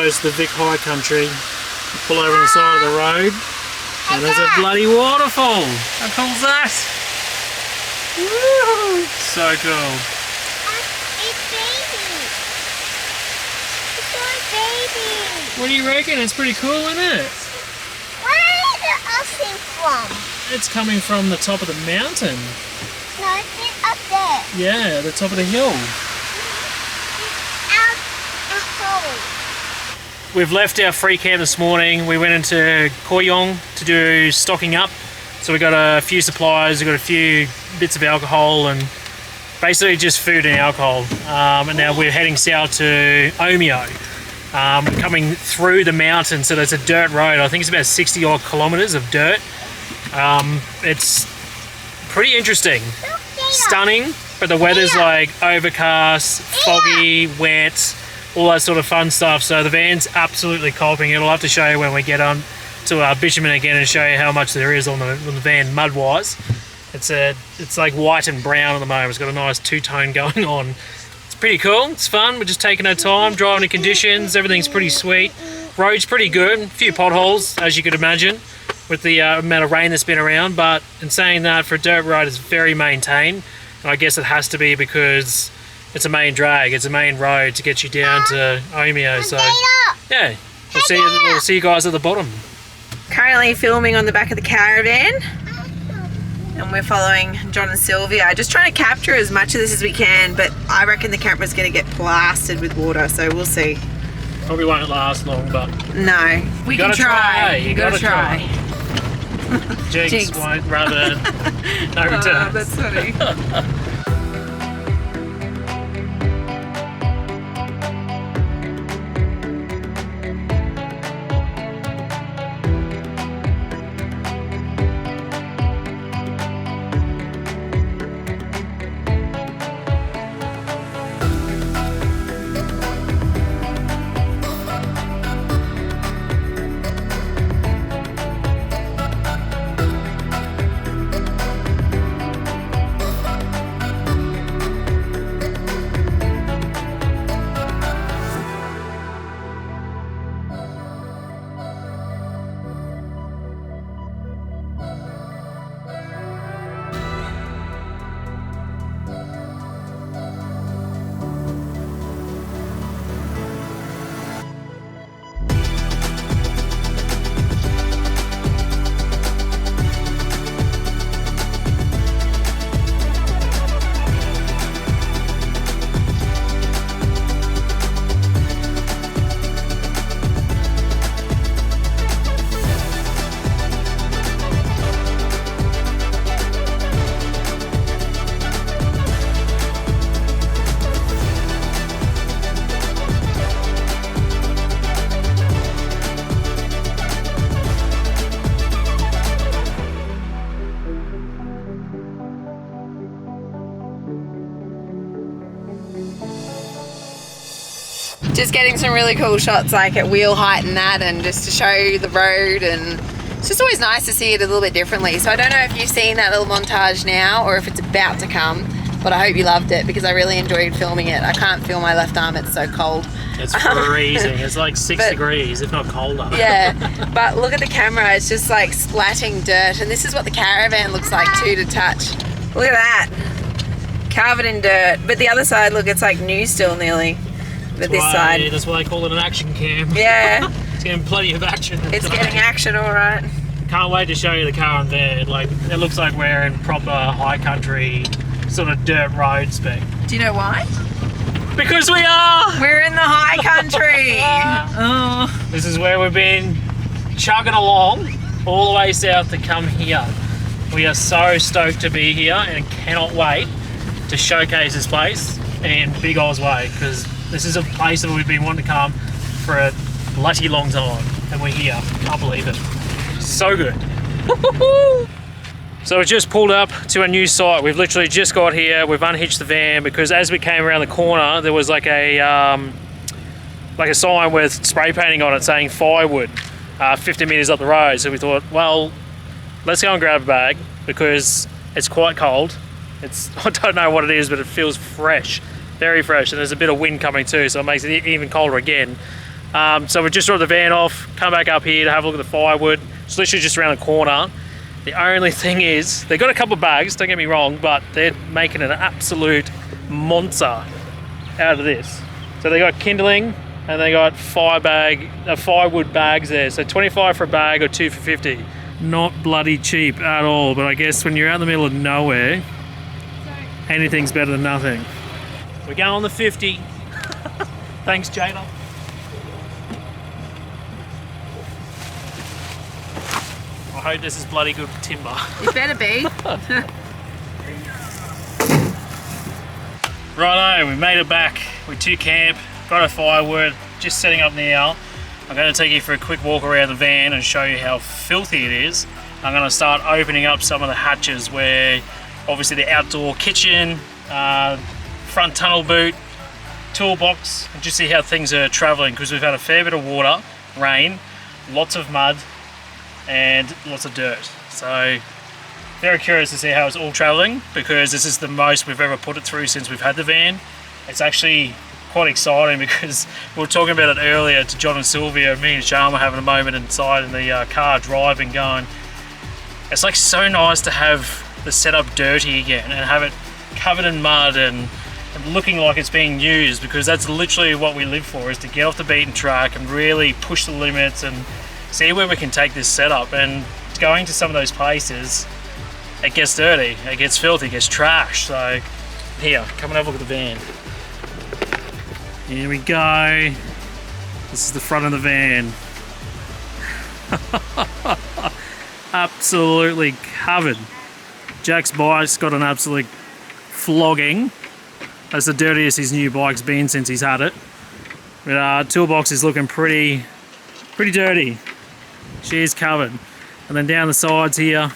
close to the Vic High Country. Pull over on the side of the road and there's a bloody waterfall. How cool is that? Woo! So cool. It's baby. It's my baby. What do you reckon? It's pretty cool, isn't it? Where is the ocean from? It's coming from the top of the mountain. No, it's up there. Yeah, the top of the hill. Out a hole. We've left our free camp this morning. We went into Koyong to do stocking up. So we got a few supplies, we got a few bits of alcohol and basically just food and alcohol. And now we're heading south to oomiee. Coming through the mountain, so there's a dirt road. I think it's about 60 odd kilometers of dirt. It's pretty interesting. Stunning, but the weather's like overcast, foggy, wet, all that sort of fun stuff. So the van's absolutely coping. It'll have to show you when we get on to bitumen again and show you how much there is on the van mud-wise. It's like white and brown at the moment. It's got a nice two-tone going on. It's pretty cool. It's fun. We're just taking our time, driving the conditions. Everything's pretty sweet. Road's pretty good. A few potholes, as you could imagine, with the amount of rain that's been around. But in saying that, for a dirt road, it's very maintained. And I guess it has to be because it's a main drag. It's a main road to get you down to oomiee. So yeah, we'll see you guys at the bottom. Currently filming on the back of the caravan. And we're following John and Sylvia, just trying to capture as much of this as we can, but I reckon the camera's going to get blasted with water, so we'll see. Probably won't last long, but no, we can try. You gotta try. Jinx won't, rather no returns. That's funny. Just getting some really cool shots like at wheel height and that, and just to show you the road, and it's just always nice to see it a little bit differently. So I don't know if you've seen that little montage now or if it's about to come, but I hope you loved it because I really enjoyed filming it. I can't feel my left arm, it's so cold. It's freezing. It's like 6 degrees, if not colder. Yeah, but look at the camera, it's just like splatting dirt, and this is what the caravan looks like too to touch. Look at that, covered in dirt. But the other side, look, it's like new still nearly. But this side. That's why they call it an action cam. Yeah. It's getting plenty of action. It's getting action, all right. Can't wait to show you the car in there. Like, it looks like we're in proper high country, sort of dirt road spec. Do you know why? Because we are! We're in the high country! Oh. This is where we've been chugging along all the way south to come here. We are so stoked to be here and cannot wait to showcase this place in Big Oz way, because this is a place that we've been wanting to come for a bloody long time, and we're here. Can't believe it. So good. So we just pulled up to a new site. We've literally just got here. We've unhitched the van because as we came around the corner, there was like a sign with spray painting on it saying firewood, 50 meters up the road. So we thought, well, let's go and grab a bag because it's quite cold. I don't know what it is, but it feels fresh. Very fresh, and there's a bit of wind coming too, so it makes it even colder again. So we just dropped the van off, come back up here to have a look at the firewood. It's literally just around the corner. The only thing is, they've got a couple of bags, don't get me wrong, but they're making an absolute monster out of this. So they got kindling and they got firewood bags there. So 25 for a bag or 2 for 50. Not bloody cheap at all, but I guess when you're out in the middle of nowhere, anything's better than nothing. We're going on the 50. Thanks, Jada. I hope this is bloody good timber. It better be. Righto, we made it back. We to camp, got our firewood, just setting up now. I'm going to take you for a quick walk around the van and show you how filthy it is. I'm going to start opening up some of the hatches where obviously the outdoor kitchen, front tunnel boot, toolbox, and just see how things are travelling, because we've had a fair bit of water, rain, lots of mud and lots of dirt. So very curious to see how it's all travelling, because this is the most we've ever put it through since we've had the van. It's actually quite exciting because we were talking about it earlier to John and Sylvia. Me and Sean were having a moment inside in the car driving, going, it's like so nice to have the setup dirty again and have it covered in mud and looking like it's being used, because that's literally what we live for, is to get off the beaten track and really push the limits and see where we can take this setup. And going to some of those places, it gets dirty, it gets filthy, it gets trashed. So here, come and have a look at the van. Here we go. This is the front of the van. Absolutely covered. Jack's bike's got an absolute flogging. That's the dirtiest his new bike's been since he's had it. But toolbox is looking pretty dirty. She is covered. And then down the sides here,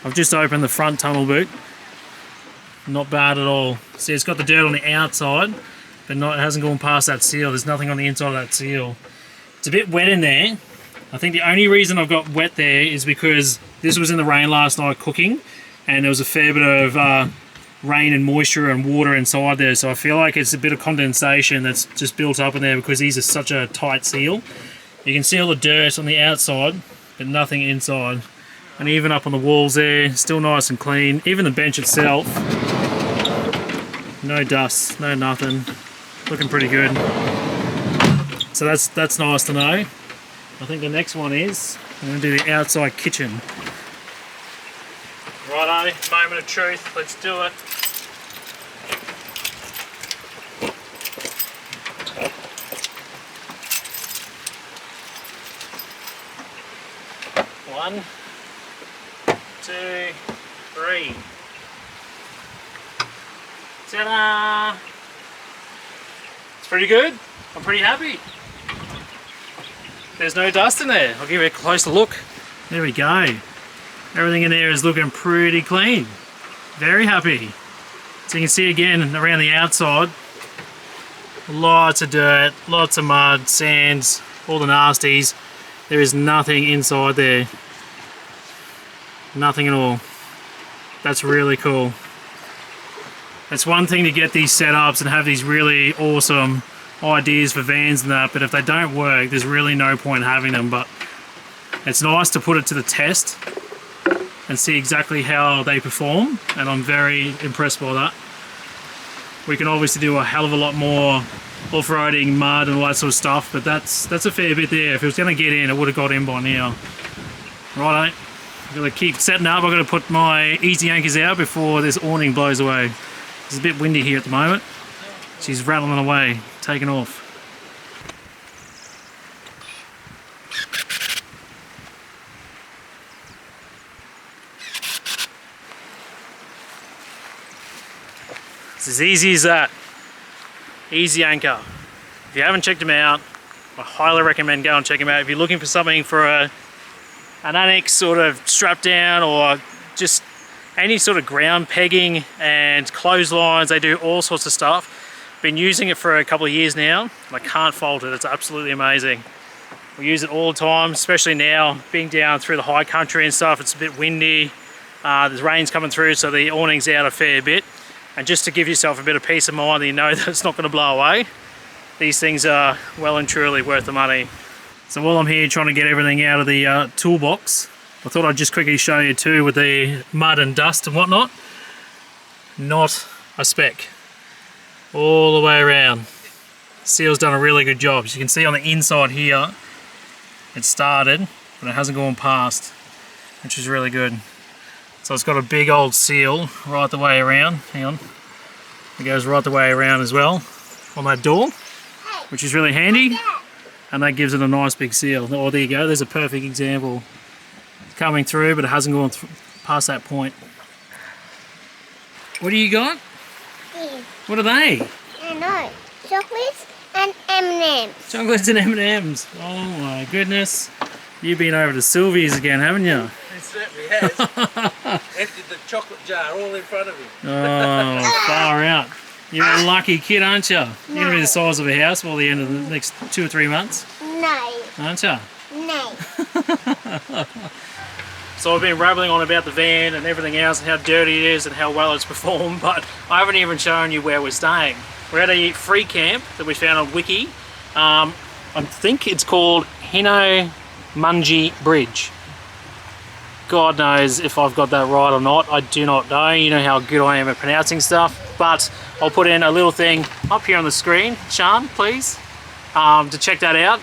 I've just opened the front tunnel boot. Not bad at all. See, it's got the dirt on the outside, but it hasn't gone past that seal. There's nothing on the inside of that seal. It's a bit wet in there. I think the only reason I've got wet there is because this was in the rain last night cooking, and there was a fair bit of rain and moisture and water inside there. So I feel like it's a bit of condensation that's just built up in there because these are such a tight seal. You can see all the dirt on the outside, but nothing inside. And even up on the walls there, still nice and clean. Even the bench itself, no dust, no nothing. Looking pretty good. So that's nice to know. I think the next one is, I'm going to do the outside kitchen. Righto, moment of truth, let's do it. One, 2, 3. Ta-da! It's pretty good. I'm pretty happy. There's no dust in there. I'll give you a closer look. There we go. Everything in there is looking pretty clean. Very happy. So you can see again around the outside, lots of dirt, lots of mud, sands, all the nasties. There is nothing inside there. Nothing at all. That's really cool. It's one thing to get these setups and have these really awesome ideas for vans and that, but if they don't work, there's really no point having them. But it's nice to put it to the test and see exactly how they perform, and I'm very impressed by that. We can obviously do a hell of a lot more off-roading, mud and all that sort of stuff, but that's a fair bit there. If it was going to get in, it would have got in by now. Righto, I've got to keep setting up. I've got to put my easy anchors out before this awning blows away. It's a bit windy here at the moment. She's rattling away, taking off. It's as easy as that. Easy Anchor. If you haven't checked them out, I highly recommend go and check them out. If you're looking for something for an annex sort of strap down, or just any sort of ground pegging and clotheslines, they do all sorts of stuff. Been using it for a couple of years now, and I can't fault it. It's absolutely amazing. We use it all the time, especially now being down through the high country and stuff. It's a bit windy, there's rain's coming through, so the awning's out a fair bit. And just to give yourself a bit of peace of mind that you know that it's not going to blow away, these things are well and truly worth the money. So while I'm here trying to get everything out of the toolbox, I thought I'd just quickly show you too with the mud and dust and whatnot. Not a speck. All the way around. Seal's done a really good job. As you can see on the inside here, it started, but it hasn't gone past, which is really good. So it's got a big old seal right the way around. Hang on. It goes right the way around as well on that door, which is really handy. And that gives it a nice big seal. Oh, there you go. There's a perfect example. It's coming through, but it hasn't gone past that point. What do you got? These. What are they? I know. Chocolates and M&M's. Chocolates and M&M's. Oh my goodness. You've been over to Sylvie's again, haven't you? It certainly has. Emptied the chocolate jar all in front of him. Oh, far out. You're a lucky kid, aren't you? You're going to be the size of a house by the end of the next 2 or 3 months. No. Aren't you? No. So I've been rambling on about the van and everything else and how dirty it is and how well it's performed, but I haven't even shown you where we're staying. We're at a free camp that we found on Wiki. I think it's called Hinnomunjie Bridge. God knows if I've got that right or not. I do not know. You know how good I am at pronouncing stuff. But I'll put in a little thing up here on the screen, Sean, please, to check that out.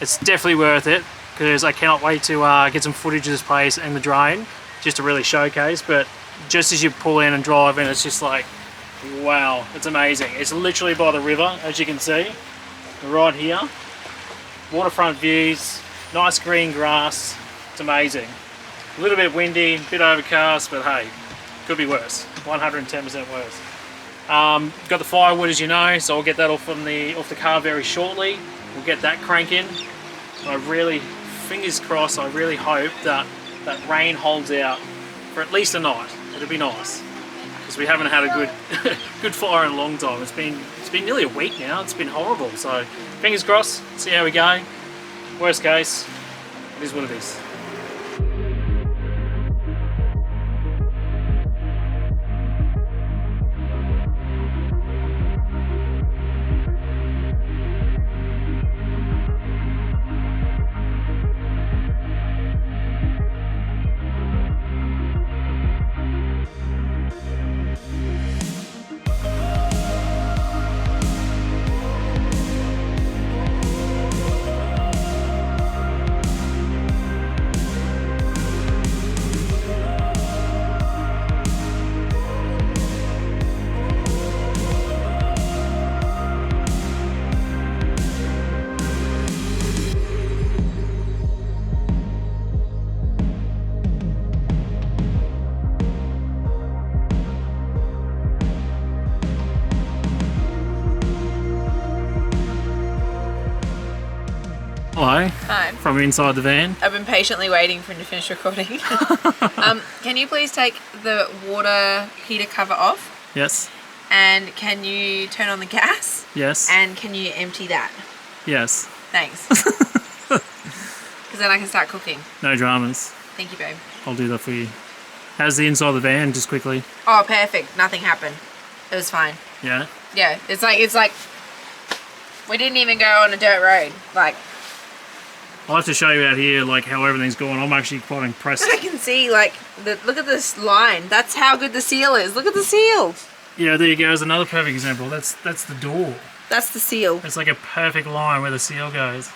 It's definitely worth it because I cannot wait to get some footage of this place and the drone just to really showcase. But just as you pull in and drive in, it's just like, wow, it's amazing. It's literally by the river, as you can see, right here. Waterfront views, nice green grass. It's amazing. A little bit windy, a bit overcast, but hey, could be worse. 110% worse. Got the firewood, as you know, so I'll get that off the car very shortly. We'll get that cranking. I really, fingers crossed, I really hope that that rain holds out for at least a night. It'll be nice because we haven't had a good fire in a long time. It's been nearly a week now. It's been horrible. So fingers crossed. See how we go. Worst case, it is what it is. Hello. Hi. From inside the van. I've been patiently waiting for him to finish recording. Can you please take the water heater cover off? Yes. And can you turn on the gas? Yes. And can you empty that? Yes. Thanks. Because then I can start cooking. No dramas. Thank you, babe. I'll do that for you. How's the inside of the van, just quickly? Oh, perfect. Nothing happened. It was fine. Yeah? Yeah, it's like we didn't even go on a dirt road. Like, I'll have to show you out here like how everything's going. I'm actually quite impressed. I can see like look at this line. That's how good the seal is. Look at the seal. Yeah, there you go. There's another perfect example. That's the door. That's the seal. It's like a perfect line where the seal goes.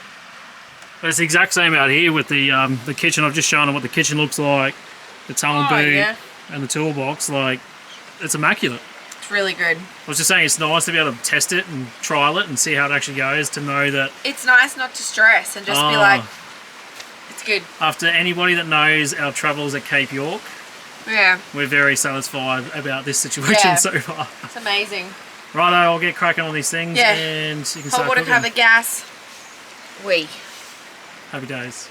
But it's the exact same out here with the kitchen. I've just shown them what the kitchen looks like, the tunnel boot, yeah. and the toolbox. Like, it's immaculate. It's really good. I was just saying it's nice to be able to test it and trial it and see how it actually goes, to know that It's nice not to stress and just be like, it's good. after anybody that knows our travels at Cape York, Yeah, we're very satisfied about this situation Yeah. so far. it's amazing. Righto, I'll get cracking on these things Yeah. and you can Hot start water cooking. cover, gas. Happy days.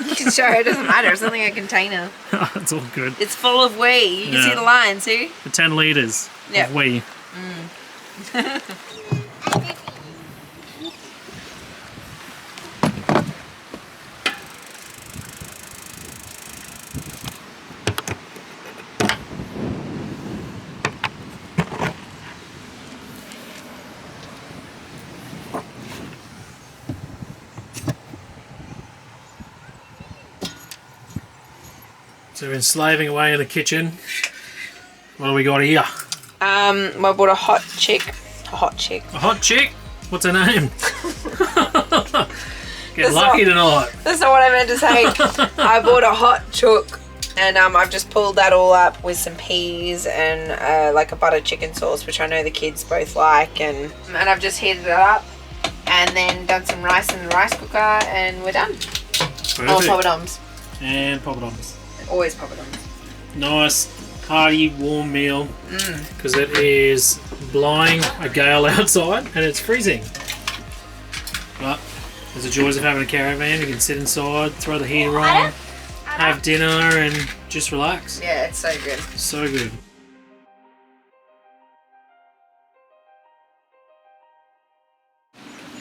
You can show it doesn't matter. It's only a container. It's all good. It's full of wee. You can Yeah. see the line, see? For 10 litres Yep. of wee. So we've been slaving away in the kitchen. What do we got here? Well, I bought a hot chick. A hot chick. A hot chick? What's her name? Get lucky tonight. That's not what I meant to say. I bought a hot chook, and I've just pulled that all up with some peas and like a butter chicken sauce, which I know the kids both like, and I've just heated it up and then done some rice in the rice cooker, and we're done. Perfect. Oh, poppadoms. And poppadoms. Always poppadoms. Nice, hearty, warm meal. Because it is blowing a gale outside and it's freezing. But there's the joys of having a caravan. You can sit inside, throw the heater on, have dinner and just relax. Yeah, it's so good. So good.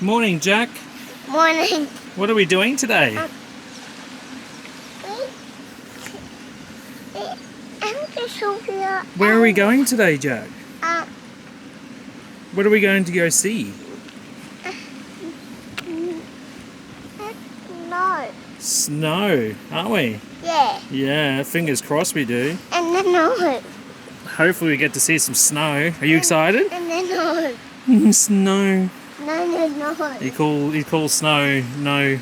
Morning, Jack. Morning. What are we doing today? Where are we going today, Jack? What are we going to go see? No. Snow, aren't we? Yeah. Yeah, fingers crossed we do. And then no. Hopefully we get to see some snow. Are you excited? And then no. Snow. No. He calls snow no,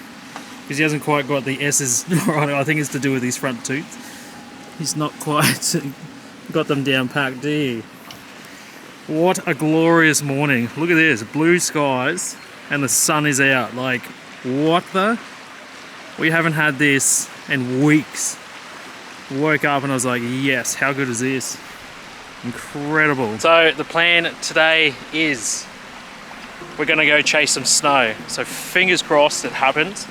because he hasn't quite got the S's right. I think it's to do with his front tooth. He's not quite got them down packed, do you? What a glorious morning. Look at this, blue skies and the sun is out. Like, what the? We haven't had this in weeks. Woke up and I was like, yes, how good is this? Incredible. So the plan today is we're gonna go chase some snow. So fingers crossed it happens,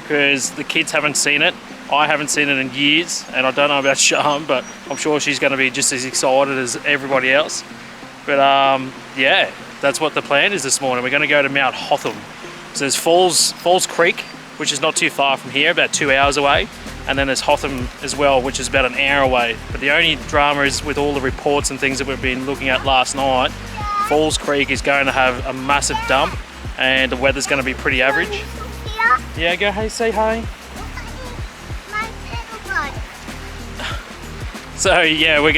because the kids haven't seen it. I haven't seen it in years, and I don't know about Sham, but I'm sure she's going to be just as excited as everybody else. But yeah, that's what the plan is this morning. We're going to go to Mount Hotham. So there's Falls Creek, which is not too far from here, about 2 hours away. And then there's Hotham as well, which is about an hour away. But the only drama is with all the reports and things that we've been looking at last night, Falls Creek is going to have a massive dump and the weather's going to be pretty average. Yeah, go hey, say hi. So yeah, we're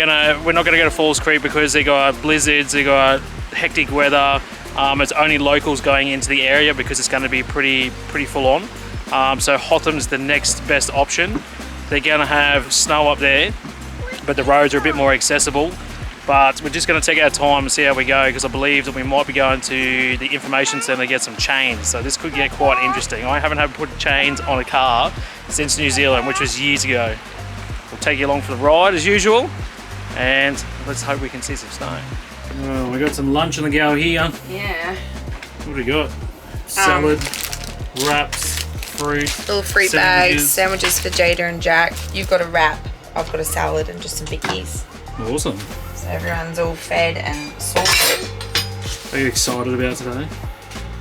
not gonna go to Falls Creek because they got blizzards, they got hectic weather. It's only locals going into the area because it's going to be pretty full on. So Hotham's the next best option. They're gonna have snow up there, but the roads are a bit more accessible. But we're just going to take our time and see how we go, because I believe that we might be going to the information centre to get some chains. So this could get quite interesting. I haven't had to put chains on a car since New Zealand, which was years ago. We'll take you along for the ride as usual, and let's hope we can see some snow. Well, we got some lunch on the go here. Yeah. What do we got? Salad, wraps, fruit, little fruit bags, sandwiches for Jada and Jack. You've got a wrap. I've got a salad and just some bickies. Awesome. So everyone's all fed and sorted. Are you excited about today?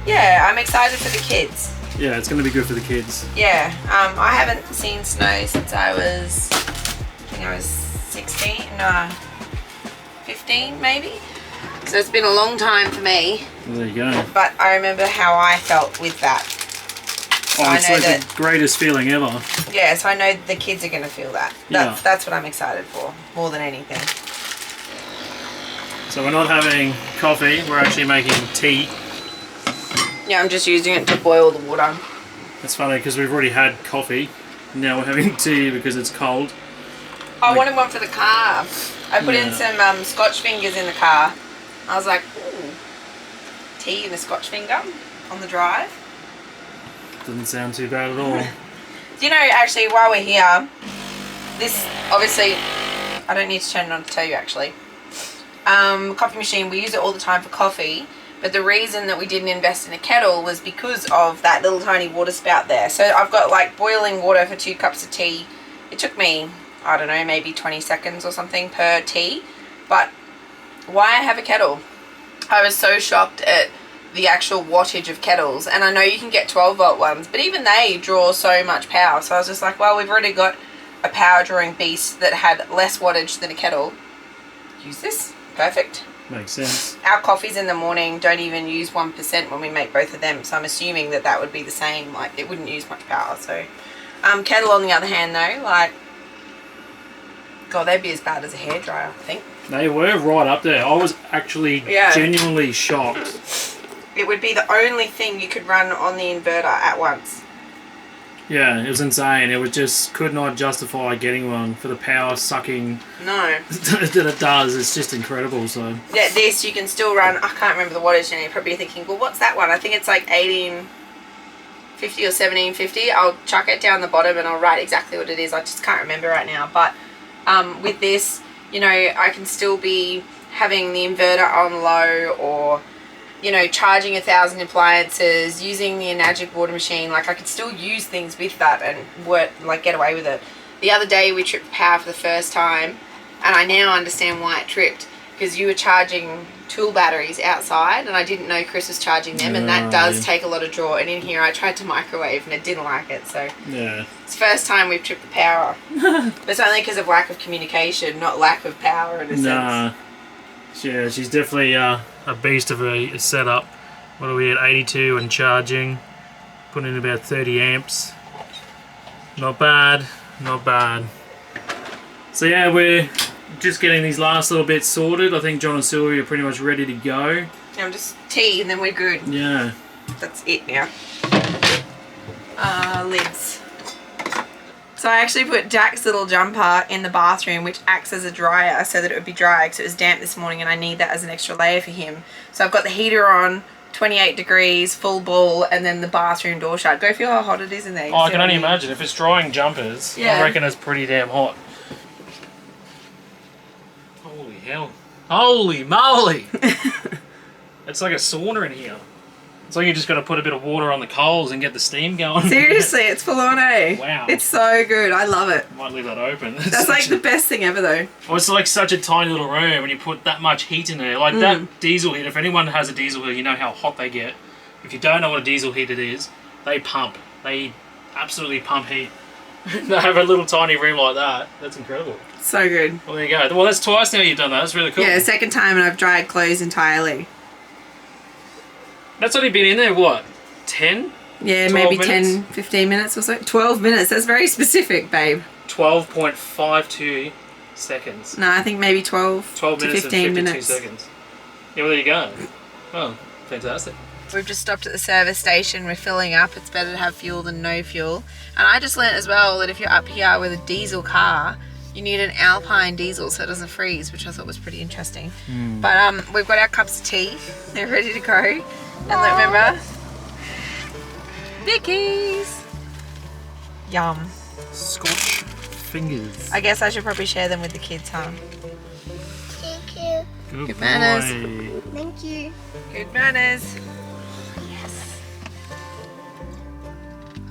Yeah, I'm excited for the kids. Yeah, it's going to be good for the kids. Yeah, I haven't seen snow since I think I was 16, no, 15 maybe. So it's been a long time for me. Well, there you go. But I remember how I felt with that. So oh, it's like the greatest feeling ever. Yeah, so I know the kids are going to feel that. That's what I'm excited for, more than anything. So we're not having coffee, we're actually making tea. Yeah, I'm just using it to boil the water. It's funny because we've already had coffee. Now we're having tea because it's cold. I wanted one for the car. I put in some Scotch fingers in the car. I was like, ooh, tea and a Scotch finger on the drive. Doesn't sound too bad at all. Do you know, actually, while we're here, this, obviously, I don't need to turn it on to tell you, actually. Coffee machine, we use it all the time for coffee, but the reason that we didn't invest in a kettle was because of that little tiny water spout there. So I've got like boiling water for 2 cups of tea. It took me, I don't know, maybe 20 seconds or something per tea, but why have a kettle? I was so shocked at the actual wattage of kettles, and I know you can get 12-volt ones, but even they draw so much power. So I was just like, well, we've already got a power drawing beast that had less wattage than a kettle. Use this. Perfect. Makes sense. Our coffees in the morning don't even use 1% when we make both of them, so I'm assuming that that would be the same. Like, it wouldn't use much power. So kettle on the other hand though, like, God, they'd be as bad as a hairdryer, I think. They were right up there. I was actually genuinely shocked. It would be the only thing you could run on the inverter at once. Yeah, it was insane. It was just could not justify getting one for the power sucking No. that it does. It's just incredible. So Yeah, this you can still run. I can't remember the wattage now. You're probably thinking, well, what's that one? I think it's like 1850 or 1750. I'll chuck it down the bottom and I'll write exactly what it is. I just can't remember right now. But with this, you know, I can still be having the inverter on low, or you know, charging 1,000 appliances, using the Hinnomunjie water machine. Like, I could still use things with that and work, like, get away with it. The other day we tripped power for the first time, and I now understand why it tripped, because you were charging tool batteries outside and I didn't know Chris was charging them, and that does take a lot of draw. And in here I tried to microwave and it didn't like it, so it's the first time we've tripped the power. But it's only because of lack of communication, not lack of power in a sense. Yeah, she's definitely a beast of a setup. What are we at, 82 and charging, putting in about 30 amps. Not bad, not bad. So yeah, we're just getting these last little bits sorted. I think John and Sylvia are pretty much ready to go. Now just tea and then we're good. Yeah. That's it now. Lids. So I actually put Jack's little jumper in the bathroom, which acts as a dryer so that it would be dry, because it was damp this morning and I need that as an extra layer for him. So I've got the heater on, 28 degrees, full ball, and then the bathroom door shut. Go feel how hot it is in there. Oh, I can only imagine. If it's drying jumpers, I reckon it's pretty damn hot. Holy hell. Holy moly! It's like a sauna in here. It's like you just got to put a bit of water on the coals and get the steam going. Seriously, it's full on, eh? Wow. It's so good. I love it. Might leave that open. That's like the best thing ever, though. Well, it's like such a tiny little room and you put that much heat in there. Like that diesel heater, if anyone has a diesel heater, you know how hot they get. If you don't know what a diesel heater is, they pump. They absolutely pump heat. They have a little tiny room like that. That's incredible. So good. Well, there you go. Well, that's twice now you've done that. That's really cool. Yeah, second time and I've dried clothes entirely. That's only been in there, what, 10? Yeah, maybe 10, 15 minutes or so. 12 minutes. That's very specific, babe. 12.52 seconds. No, I think maybe 12 to minutes 15 and 52 minutes. Seconds. Yeah, well, there you go. Oh, fantastic. We've just stopped at the service station. We're filling up. It's better to have fuel than no fuel. And I just learnt as well that if you're up here with a diesel car, you need an Alpine diesel so it doesn't freeze, which I thought was pretty interesting. But we've got our cups of tea. They're ready to go. And remember, Vicky's. Yum. Scorch fingers. I guess I should probably share them with the kids, huh? Thank you. Good manners. Thank you. Good manners.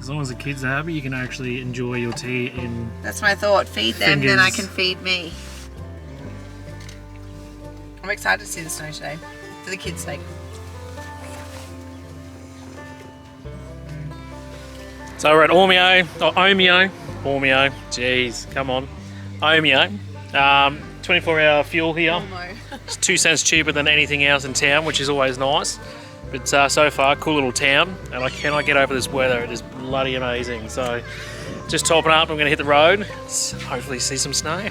As long as the kids are happy, you can actually enjoy your tea in... That's my thought. Feed them, fingers. then I can feed me. I'm excited to see the snow today. For the kids' sake. So we're at oomiee, jeez, come on, oomiee, 24-hour fuel here. It's 2 cents cheaper than anything else in town, which is always nice. But so far, cool little town, and I cannot get over this weather. It is bloody amazing. So just topping up, I'm going to hit the road, hopefully see some snow.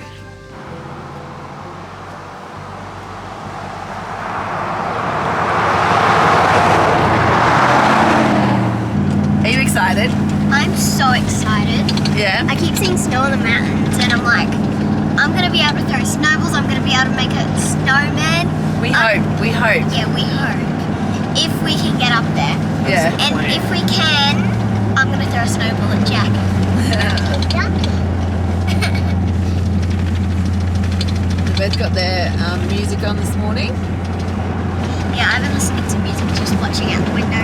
Are you excited? I'm so excited. Yeah. I keep seeing snow on the mountains and I'm like, I'm going to be able to throw snowballs, I'm going to be able to make a snowman. We hope. Yeah, we hope. If we can get up there. Yeah. And if we can, I'm going to throw a snowball at Jack. They've got their music on this morning. Yeah, I've been listening to music, just watching out the window.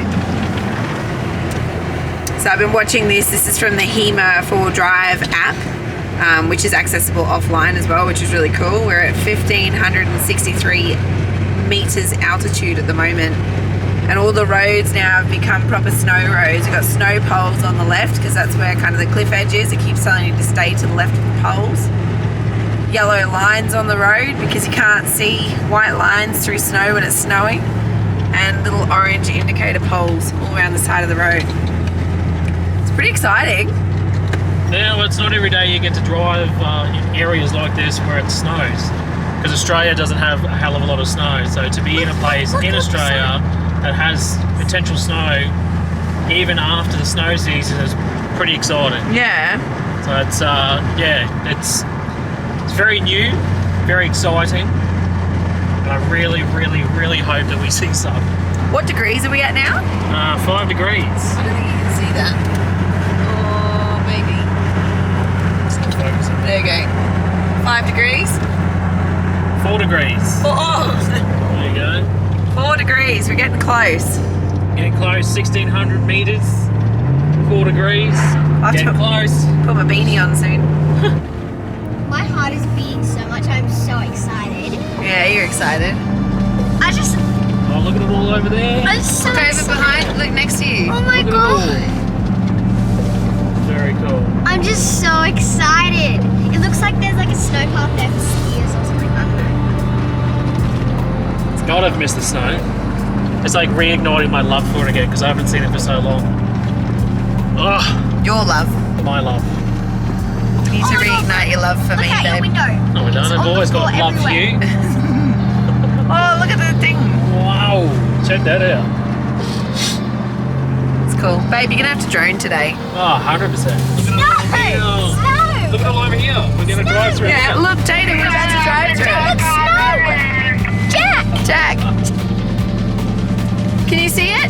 So I've been watching this. This is from the HEMA 4Drive app, which is accessible offline as well, which is really cool. We're at 1,563 meters altitude at the moment. And all the roads now have become proper snow roads. We've got snow poles on the left because that's where kind of the cliff edge is. It keeps telling you to stay to the left of the poles. Yellow lines on the road because you can't see white lines through snow when it's snowing. And little orange indicator poles all around the side of the road. It's pretty exciting. Now, it's not every day you get to drive in areas like this where it snows, because Australia doesn't have a hell of a lot of snow. So to be in a place in Australia that has potential snow even after the snow season is pretty exciting. Yeah. So it's it's very new, very exciting, and I really hope that we see some. What degrees are we at now? 5 degrees. I don't think you can see that. Oh, maybe. It's not focusing. There you go. 5 degrees. 4 degrees. Oh, There you go. 4 degrees. We're getting close. Getting close. 1,600 meters. 4 degrees. Getting close. Put my beanie on soon. My heart is beating so much. I'm so excited. Yeah, you're excited. I just, Oh, look at it all over there. I'm so Look over excited. behind. Look next to you. Oh my Look at it all. god. Very cool. I'm just so excited. It looks like there's like a snow path there for skiers or something. I don't know. God, I've missed the snow. It's like reigniting my love for it again because I haven't seen it for so long. Oh, Your love. my love. We need to reignite your love for Look me, out your babe. window. No, we don't. It's I've on the always got floor love for you. Oh, look at the thing. Wow. Check that out. It's cool. Babe, you're going to have to drone today. Oh, 100%. Look at Snow! it all. Snow! Look at it all over here. We're going to drive through Yeah, here. look, Jada, we're about to drive through it. Look, snow! Jack! Jack, can you see it?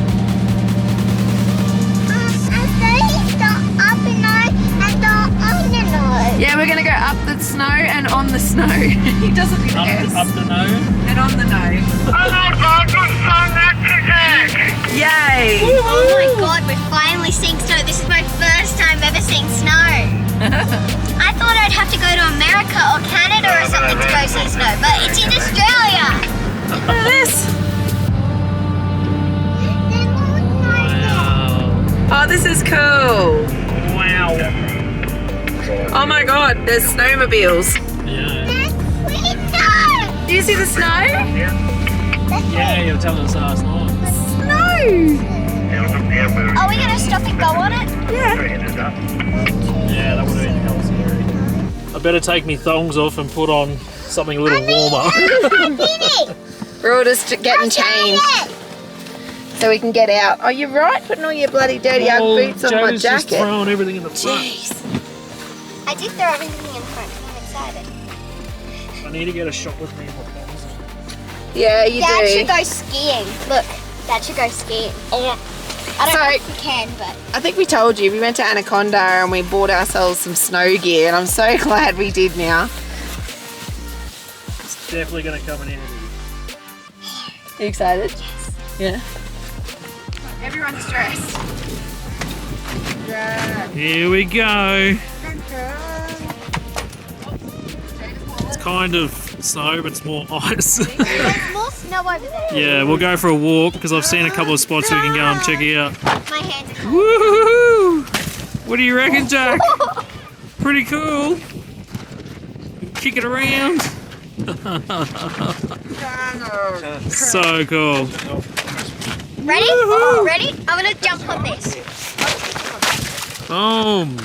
Yeah, we're going to go up the snow and on the snow. He doesn't need S. Up the nose. And on the nose. Yay! Oh my god, we're finally seeing snow. This is my first time ever seeing snow. I thought I'd have to go to America or Canada or something to go see snow, but it's in Australia. Look at this. Wow. Oh, this is cool. Wow. Oh my god, there's snowmobiles. Yeah. Do you see the snow? Yeah, you were telling us last night. Snow! Are we going to stop and go on it? Yeah. Yeah, that would have been hell scary. I better take me thongs off and put on something a little warmer. We're all just getting changed so we can get out. Oh, you're right, putting all your bloody dirty Ugg boots on my Joe's just jacket. throwing everything in the front. Jeez. I did throw everything in front. I'm excited. I need to get a shot with me and my thongs on. Yeah, you Dad do. should go skiing. Look, Dad should go skiing. I don't know if we can, but I think we told you, we went to Anaconda and we bought ourselves some snow gear, and I'm so glad we did now. It's definitely going to come in handy. Are you excited? Yes. Yeah. Everyone's dressed. Yeah. Here we go. It's kind of snow, but it's more ice. there's more snow over there. Yeah, we'll go for a walk because I've seen a couple of spots we can go and check it out. My hands are cold. Woohoo! What do you reckon, Jack? Pretty cool. Kick it around. So cool. Ready? Woohoo! Ready? I'm going to jump on this. Boom.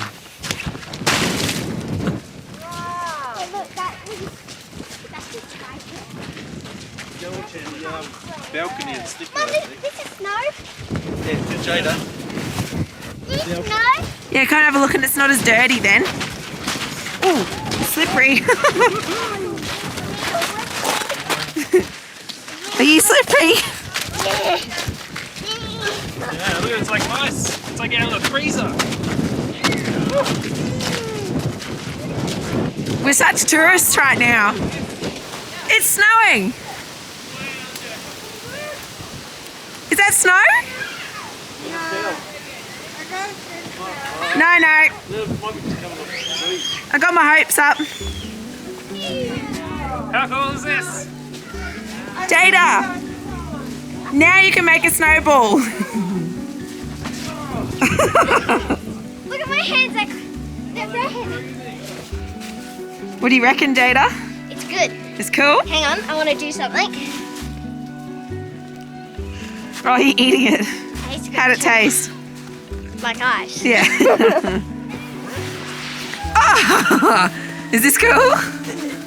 Wow. Look, that's just balcony and stick Mum, right this is snow. there. Yeah, Jada. This is snow. Yeah, come and have a look, and it's not as dirty then. Ooh, slippery. Are you slippery? Yeah, look, it's like ice. It's like out of the freezer. We're such tourists right now. It's snowing. Is that snow? No, no. I got my hopes up. How cool is this? Jada, now you can make a snowball. Look at my hands, like they're red. What do you reckon, Jada? It's good. It's cool? Hang on, I want to do something. Oh, you're eating it. Tastes good. How'd it taste? Like ice. Yeah. Oh, is this cool?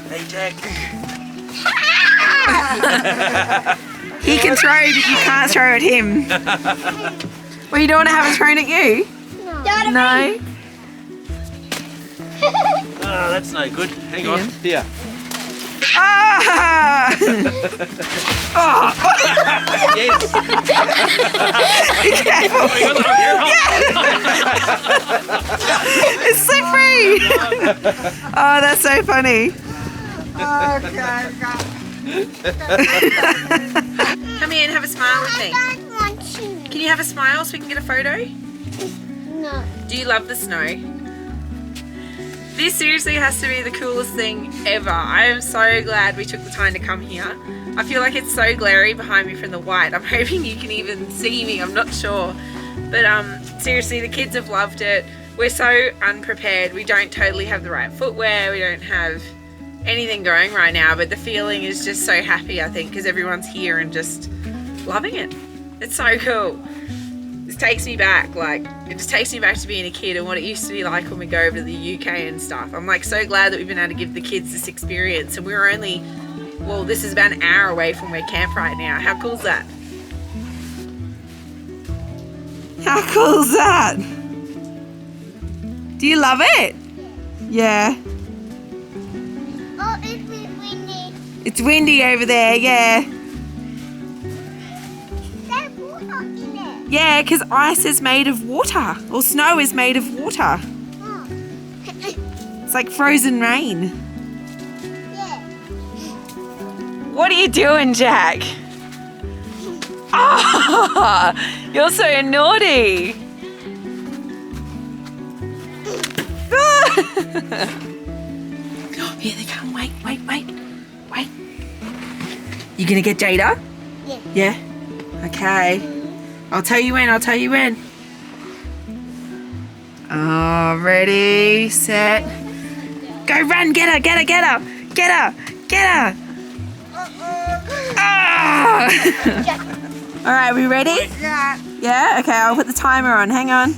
Hey, Jack. He can throw, but you can't throw at him. Well, you don't want to have it thrown at you? No. Oh, that's no good. Hang on. Here. Ah! Oh! Yes. Be careful. It's slippery. Oh, that's so funny. Oh, God. Come here and have a smile with me. I don't want to. Can you have a smile so we can get a photo? No. Do you love the snow? This seriously has to be the coolest thing ever. I am so glad we took the time to come here. I feel like it's so glary behind me from the white. I'm hoping you can even see me, I'm not sure. But seriously, the kids have loved it. We're so unprepared. We don't totally have the right footwear. We don't have anything going right now, but the feeling is just so happy, I think, because everyone's here and just loving it. It's so cool. This takes me back, like, it just takes me back to being a kid and what it used to be like when we go over to the UK and stuff. I'm like so glad that we've been able to give the kids this experience, and we're only, well, this is about an hour away from where camp right now. How cool is that? How cool is that? Do you love it? Yeah. Oh, it's windy. It's windy over there, yeah. There's water in it. Yeah, because ice is made of water, or snow is made of water. Oh. It's like frozen rain. Yeah. What are you doing, Jack? Oh, you're so naughty. Here they come. Wait. You gonna get Jada? Yeah. Yeah? Okay. I'll tell you when. Oh, ready, set, go, run, get her. Ah! All right, we ready? Yeah. Yeah? Okay, I'll put the timer on. Hang on.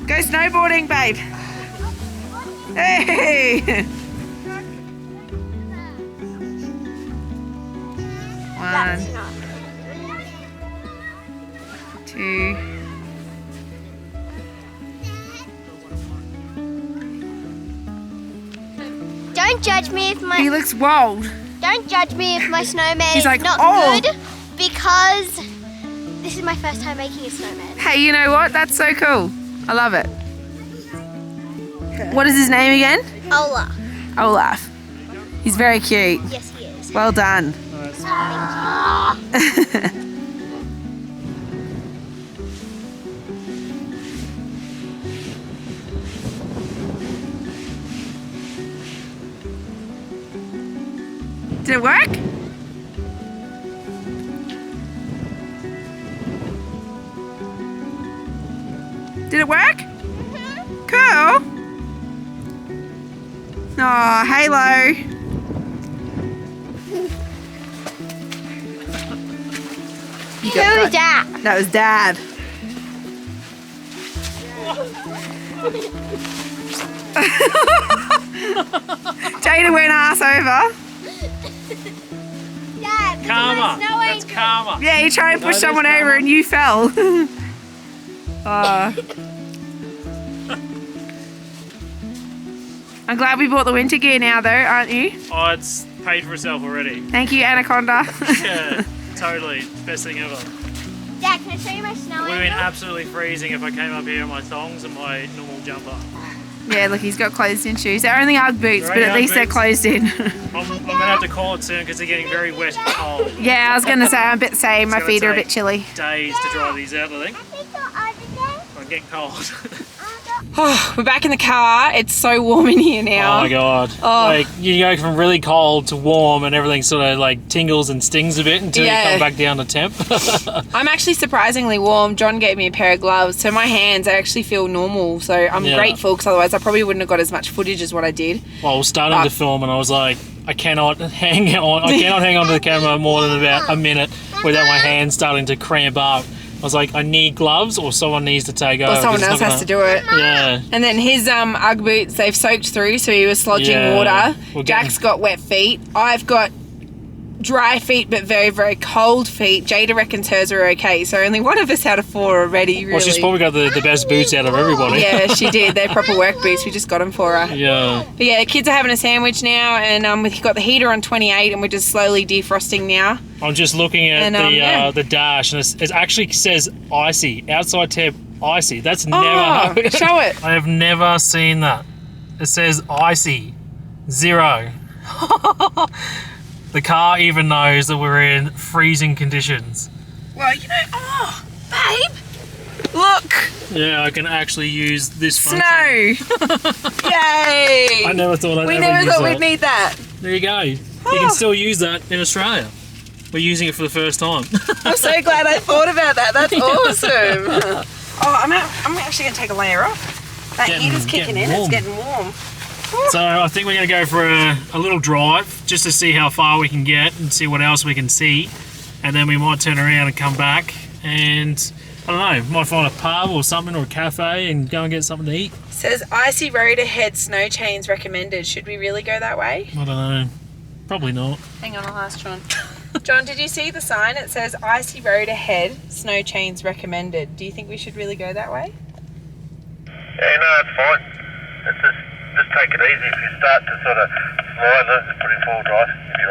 Go snowboarding, babe. Hey! 1, 2. Don't judge me if He my looks wild. don't judge me if my snowman He's is like, not "Oh." good, because this is my first time making a snowman. Hey, you know what? That's so cool. I love it. What is his name again? Ola. Olaf. He's very cute. Yes, he is. Well done. Did it work? Did it work? Cool. Oh, Halo. Who is that? That was Dad. Jada went ass over. Dad, Karma. That's karma. Yeah, you tried to push No, someone there's over karma. and you fell. Oh. I'm glad we bought the winter gear now though, aren't you? Oh, it's paid for itself already. Thank you, Anaconda. Yeah, totally. Best thing ever. Dad, can I show you my snow Would have been angel? absolutely freezing if I came up here in my thongs and my normal jumper. Yeah, look, he's got closed in shoes. They're only Ugg boots, They're but only at Ugg least they're boots. closed in. I'm gonna have to call it soon because they're getting very wet and cold. Yeah, I was going to say, I'm a bit same. My It's feet are a gonna bit chilly. Days to dry these out, I think. I think you're over there. I'm getting cold. I'll go Oh, we're back in the car. It's so warm in here now. Oh my god. Oh. Like, you go from really cold to warm and everything sort of like tingles and stings a bit until you come back down to temp. I'm actually surprisingly warm. John gave me a pair of gloves, so my hands actually feel normal. So I'm grateful, because otherwise I probably wouldn't have got as much footage as what I did. Well, I was starting to film and I was like, I cannot hang on to the camera more than about a minute without my hands starting to cramp up. I was like, I need gloves, or someone needs to take over. Or someone else has to do it. Yeah. And then his Ugg boots, they've soaked through, so he was slodging water. Jack's got wet feet. I've got dry feet, but very, very cold feet. Jada reckons hers are okay, so only one of us out of 4 already, really. Well, she's probably got the best boots out of everybody. Yeah, she did. They're proper work boots. We just got them for her. Yeah. But yeah, the kids are having a sandwich now, and we've got the heater on 28, and we're just slowly defrosting now. I'm just looking at the dash, and it actually says icy. Outside temp, icy. That's never... Show it. I have never seen that. It says icy. 0. The car even knows that we're in freezing conditions. Well, you know... babe! Look! Yeah, I can actually use this function. Snow! Yay! I never thought I'd We ever never use thought that. we'd need that. There you go. You can still use that in Australia. We're using it for the first time. I'm so glad I thought about that. That's awesome. Oh, I'm actually going to take a layer off. That heater's kicking in. Warm. It's getting warm. So I think we're going to go for a little drive just to see how far we can get and see what else we can see. And then we might turn around and come back and, I don't know, might find a pub or something, or a cafe, and go and get something to eat. It says icy road ahead, snow chains recommended. Should we really go that way? I don't know. Probably not. Hang on, I'll ask John. John, did you see the sign? It says icy road ahead, snow chains recommended. Do you think we should really go that way? Yeah, no, it's fine. It's just take it easy. If you start to sort of slide, let's put in full drive. You'll be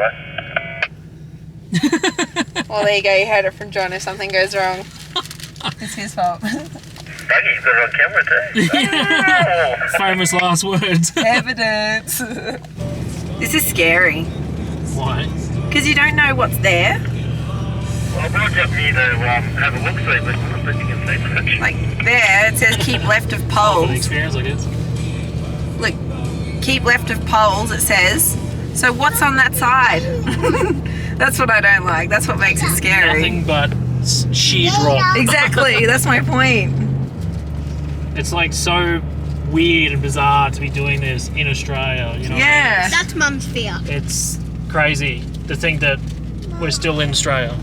right. Well, there you go. You heard it from John. If something goes wrong, it's his fault. Buggy's got it on camera too. Famous last words. Evidence. This is scary. Why? Because you don't know what's there. Well, I brought you up here to have a look-see, but not that you can see much. Like there, it says keep left of For the poles. experience, I guess. Look, keep left of poles, it says. So what's on that side? That's what I don't like. That's what makes it scary. Nothing but sheer drop. Exactly, that's my point. It's like so weird and bizarre to be doing this in Australia, you know? Yeah. That's Mum's fear. It's crazy to think that we're still in Australia.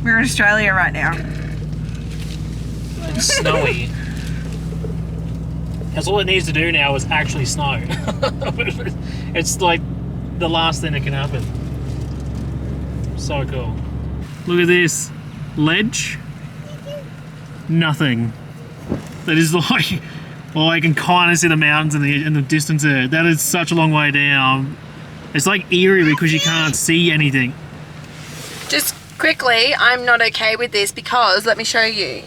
We're in Australia right now. It's snowy. That's all it needs to do now is actually snow. It's like the last thing that can happen. So cool. Look at this. Ledge. Nothing. That is like, well, I can kind of see the mountains in the distance there. That is such a long way down. It's like eerie because you can't see anything. Just quickly, I'm not okay with this because, let me show you.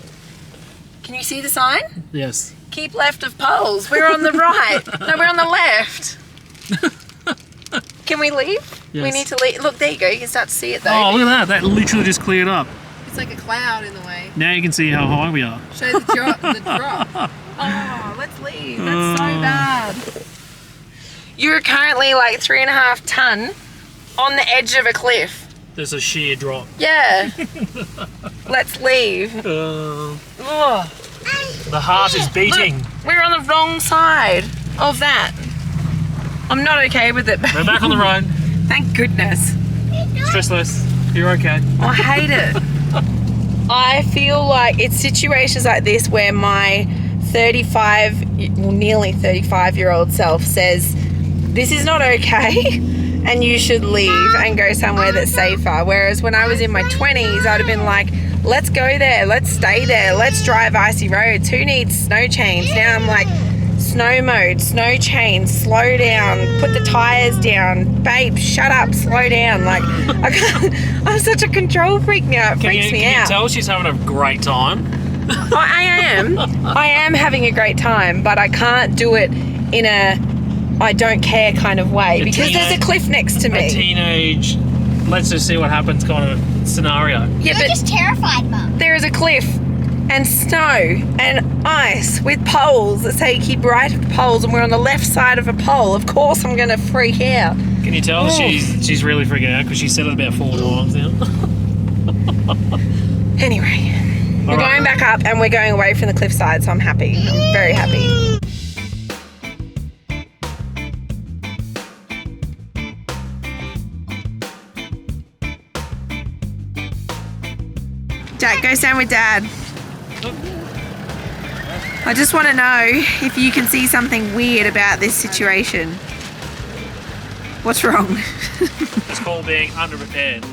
Can you see the sign? Yes. Keep left of poles. We're on the right. No, we're on the left. Can we leave? Yes. We need to leave. Look, there you go. You can start to see it though. Oh, look at that. That literally just cleared up. It's like a cloud in the way. Now you can see how high we are. Show the drop. Oh, let's leave. That's so bad. You're currently like 3.5 ton on the edge of a cliff. There's a sheer drop. Yeah. Let's leave. Uh, Ugh. the heart is beating. Look, we're on the wrong side of that. I'm not okay with it. We're back on the road. Thank goodness. Stress less. You're okay. I hate it. I feel like it's situations like this where my nearly 35-year-old self says, this is not okay and you should leave and go somewhere that's safer. Whereas when I was in my 20s, I'd have been like, let's go there, let's stay there, let's drive icy roads. Who needs snow chains? Now I'm like, snow mode, snow chains, slow down, put the tires down, babe, shut up, slow down. Like, I'm such a control freak now, it freaks me out. Can you tell she's having a great time? I am having a great time, but I can't do it in a I don't care kind of way because there's a cliff next to me. A teenage, let's just see what happens kind of scenario. Yeah, You're but just terrified, Mum. there is a cliff and snow and ice with poles that say keep right of the poles, and we're on the left side of a pole. Of course I'm gonna freak out. Can you tell she's really freaking out because she said it about 4 times now? Anyway, we're going back up and we're going away from the cliffside, so I'm happy. I'm very happy. Jack, go stand with Dad. I just want to know if you can see something weird about this situation. What's wrong? It's called being underprepared.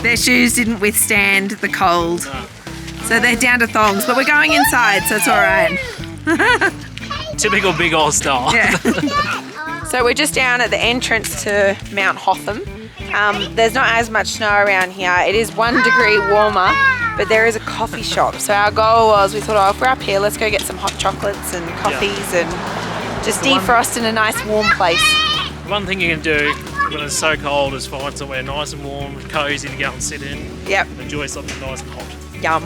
Their shoes didn't withstand the cold. No. So they're down to thongs, but we're going inside, so it's all right. Typical big old style. Yeah. So we're just down at the entrance to Mount Hotham. There's not as much snow around here. It is 1 degree warmer, but there is a coffee shop. So our goal was, we thought, oh, if we're up here, let's go get some hot chocolates and coffees and just defrost in a nice warm place. One thing you can do when it's so cold is find somewhere nice and warm, cozy to go and sit in. Yep. And enjoy something nice and hot. Yum.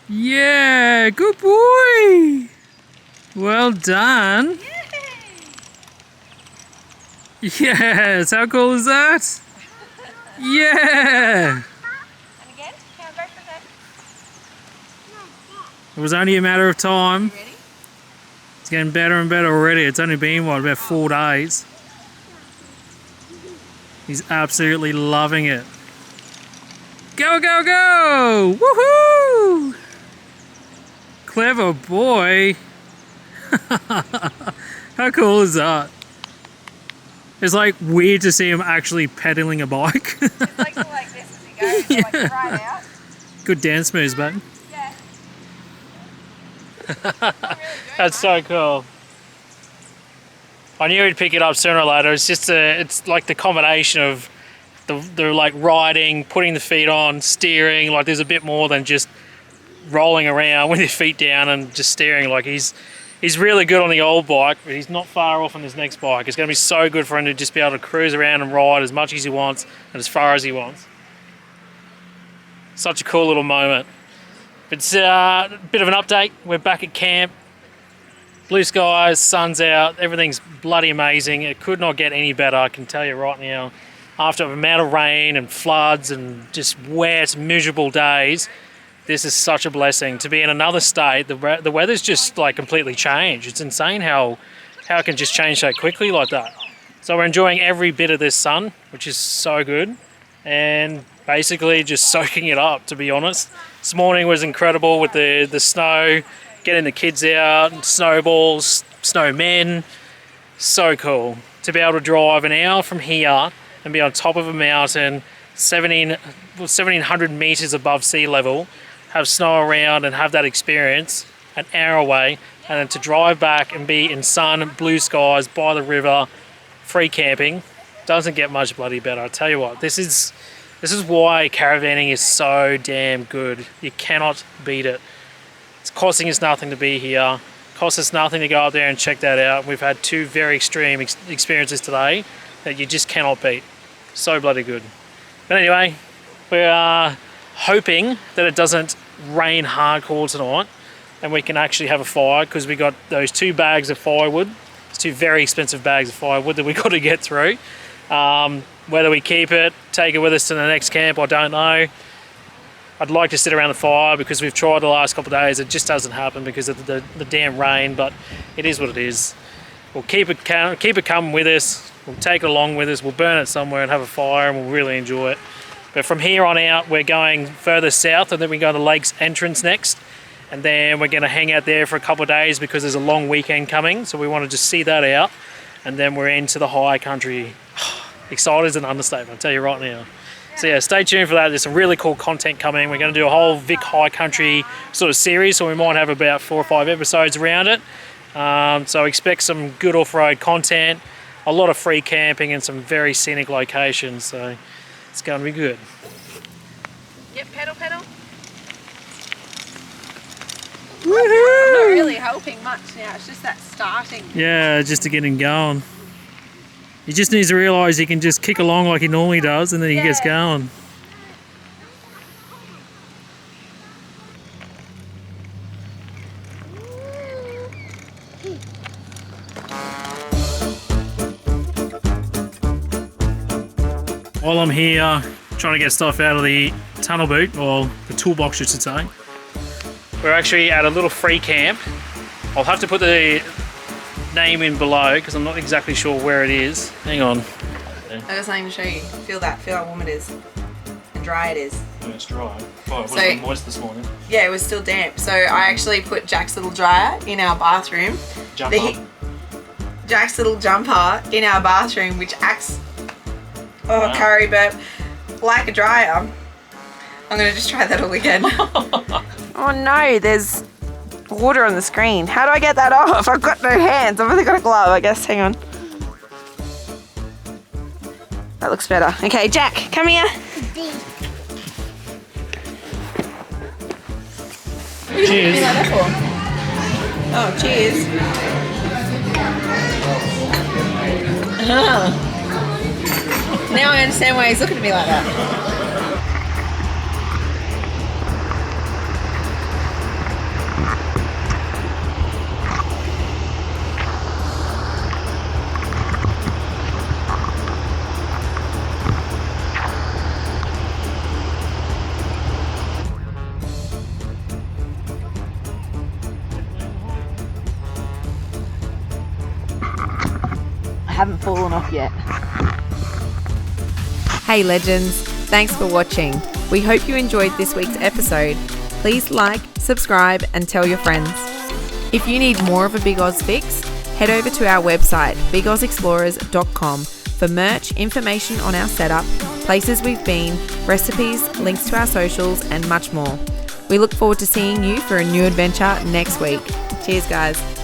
Yeah, good boy. Well done. Yes, how cool is that? Yeah. And again, can I go for that? It was only a matter of time. Ready? It's getting better and better already. It's only been, what, about 4 days. He's absolutely loving it. Go, go, go! Woohoo! Clever boy. How cool is that? It's like weird to see him actually pedaling a bike. Just like go like this as he goes, so like right out. Good dance moves, mate. Yeah. That's so cool. I knew he'd pick it up sooner or later. It's just it's like the combination of the like riding, putting the feet on, steering. Like there's a bit more than just rolling around with your feet down and just steering. Like he's really good on the old bike, but he's not far off on this next bike. It's going to be so good for him to just be able to cruise around and ride as much as he wants and as far as he wants. Such a cool little moment. It's a bit of an update. We're back at camp. Blue skies, sun's out, everything's bloody amazing. It could not get any better, I can tell you right now. After an amount of rain and floods and just wet, miserable days, this is such a blessing. To be in another state, the weather's just like completely changed. It's insane how it can just change so quickly like that. So we're enjoying every bit of this sun, which is so good. And basically just soaking it up, to be honest. This morning was incredible with the snow, getting the kids out, snowballs, snowmen. So cool. To be able to drive an hour from here and be on top of a mountain, 1,700 meters above sea level, have snow around and have that experience an hour away, and then to drive back and be in sun, blue skies, by the river, free camping, doesn't get much bloody better. I tell you what, this is why caravanning is so damn good. You cannot beat it. It's costing us nothing to be here. Costs us nothing to go out there and check that out. We've had 2 very extreme experiences today that you just cannot beat. So bloody good. But anyway, we are hoping that it doesn't rain hardcore tonight and we can actually have a fire, because we got those 2 bags of firewood. It's 2 very expensive bags of firewood that we got to get through. Whether we keep it, take it with us to the next camp, I don't know. I'd like to sit around the fire because we've tried the last couple of days. It just doesn't happen because of the damn rain, but it is what it is. We'll keep it coming with us. We'll take it along with us. We'll burn it somewhere and have a fire, and we'll really enjoy it. But from here on out, we're going further south, and then we go to the lake's entrance next. And then we're going to hang out there for a couple of days because there's a long weekend coming. So we want to just see that out. And then we're into the high country. Excited is an understatement, I'll tell you right now. So yeah, stay tuned for that. There's some really cool content coming. We're going to do a whole Vic High Country sort of series, so we might have about 4 or 5 episodes around it. So expect some good off-road content, a lot of free camping and some very scenic locations. So it's going to be good. Yep, pedal, pedal. I'm not really helping much now. It's just that starting. Yeah, just to get him going. He just needs to realise he can just kick along like he normally does, and then he gets going. While I'm here trying to get stuff out of the tunnel boot, or the toolbox I should say, we're actually at a little free camp. I'll have to put the name in below because I'm not exactly sure where it is. Hang on. I got something to show you. Feel how warm it is and dry it is. Yeah, it's dry. Oh, it wasn't moist this morning. Yeah, it was still damp. So I actually put Jack's little dryer in our bathroom. Jack's little jumper in our bathroom, which acts, curry burp, like a dryer. I'm going to just try that all again. Oh no, there's water on the screen. How do I get that off? I've got no hands. I've only got a glove, I guess. Hang on. That looks better. Okay, Jack, come here. Cheers. Oh, cheers. Now I understand why he's looking at me like that. Haven't fallen off yet. Hey legends, thanks for watching. We hope you enjoyed this week's episode. Please like, subscribe and tell your friends. If you need more of a Big Oz fix, head over to our website bigozexplorers.com for merch, information on our setup, places we've been, recipes, links to our socials and much more. We look forward to seeing you for a new adventure next week. Cheers guys.